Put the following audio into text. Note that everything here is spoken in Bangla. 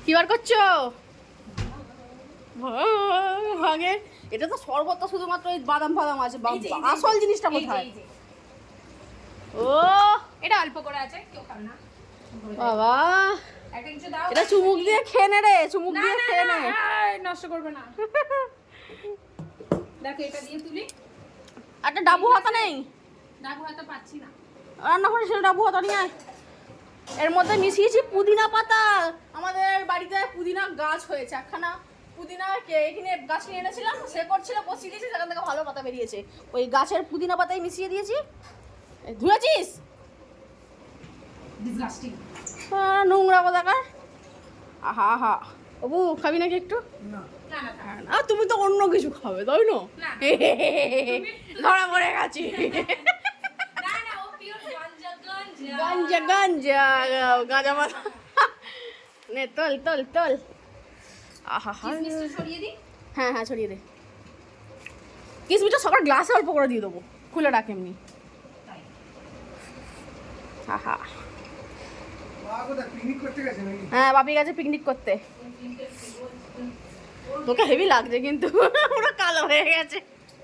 কি বার করছো? ভাগে এটা তো শরবতটা শুধুমাত্র এই বাদাম ফাদাম আছে, আসল জিনিসটা কোথায়? ও এটা অল্প করে আছে, কেউ খাবে না বাবা, একটা কিছু দাও। এটা চুমুক দিয়ে খেয়ে নে রে, চুমুক দিয়ে খেয়ে নে। নষ্ট করবে না। দেখো এটা দিয়ে তুলি। একটা ডাবু হাতা নেই? ডাবু হয়তো পাচ্ছি না। রান্না করে সেটা ডাবু হাতা নিয়ে আয়। এর মধ্যে মিশিয়েছি পুদিনা পাতা। আমাদের বাড়িতে পুদিনা গাছ হয়েছে একখানা, পুদিনা এখানে গাছ নিয়ে এনেছিলাম, সে করছিল বসিয়ে দিয়েছি, সেখান থেকে ভালো পাতা বেরিয়েছে, ওই গাছের পুদিনা পাতাই মিশিয়ে দিয়েছি। ধুয়েছিস? ডিসগাস্টিং। নোংরা কোথাকার। আহা আহা, বাবু খাবি নাকি একটু? না না না তুমি তো অন্য কিছু খাবে তাই না? ধরা পড়ে গেছি। না না, ও পিওর গাঞ্জা গাঞ্জা গাঞ্জা গাঞ্জা গাঁজা পাতা। নে তোল তোল তোল। আহা হা, কিসমিসটা ছড়িয়ে দিই। হ্যাঁ হ্যাঁ ছড়িয়ে দে। কিসমিসটা সবার গ্লাসে অল্প করে দিয়ে দেবো, খুলে রাখ এমনি। তাই আহা, পিকনিক করতে গেছে নাকি? হ্যাঁ বাপি গেছে পিকনিক করতে। তোকে হেভি লাগছে কিন্তু, পুরো কালো হয়ে গেছে।